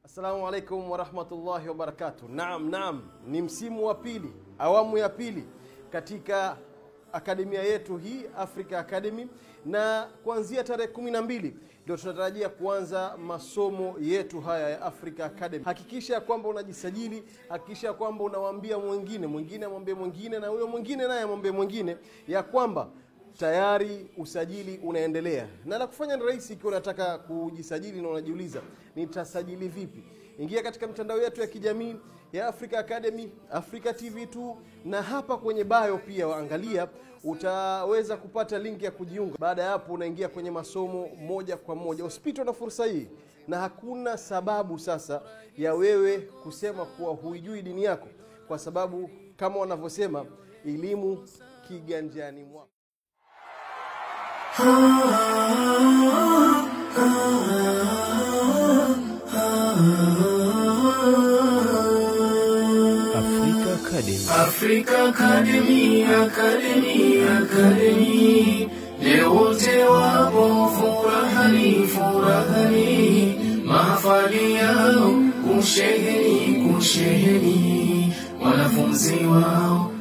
Assalamu alaikum wa rahmatullahi wa barakatuh. Naam, ni msimu wa pili, awamu ya pili katika akademia yetu hii Africa Academy, na kuanzia tarehe 12 ndio tunatarajia kuanza masomo yetu haya ya Africa Academy. Hakikisha kwamba unajisajili, hakikisha kwamba unawaambia mwingine amwambie mwingine, na huyo mwingine naye amwambie mwingine ya kwamba tayari usajili unaendelea. Na la kufanya ni rahisi. Ikiwa unataka kujisajili na unajiuliza nitasajili vipi, ingia katika mitandao yetu ya kijamii ya Africa Academy, Africa TV2, na hapa kwenye bio pia waangalia, utaweza kupata link ya kujiunga. Baada ya hapo unaingia kwenye masomo moja kwa moja. Usipitwe na fursa hii, na hakuna sababu sasa ya wewe kusema kuwa huijui dini yako, kwa sababu kama wanavyosema elimu kiganjani mwako. Africa Academy. Leo wote wapo furahani, mahafali yao kusheheni, wanafunzi wao